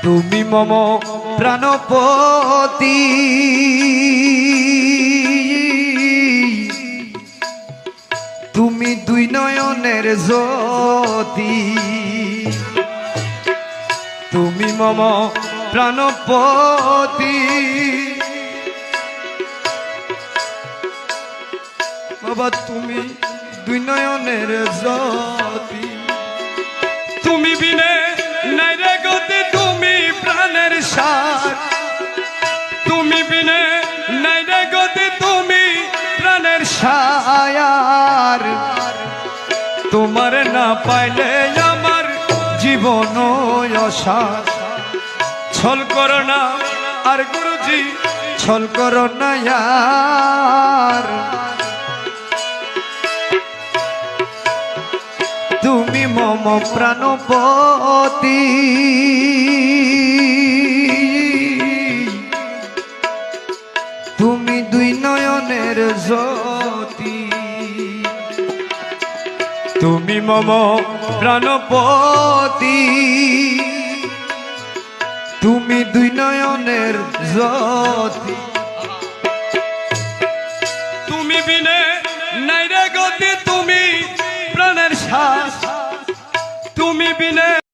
তুমি মম প্রাণপতি তুমি দুই নয়নের জ্যোতি তুমি মম প্রাণপতি বাবা তুমি দুই নয়নের জ্যোতি তুমি বিনে নাই রে গতি তুমি প্রাণের সার তুমি বিনে নাই রে গতি তুমি প্রাণের সায়ার তোমার না পাইলে আমার জীবন অসার ছল করো না আর গুরুজি ছল করো না यार তুমি মম প্রাণপতি তুমি দুই নয়নের জ্যোতি তুমি মম প্রাণপতি তুমি দুই নয়নের জ্যোতি।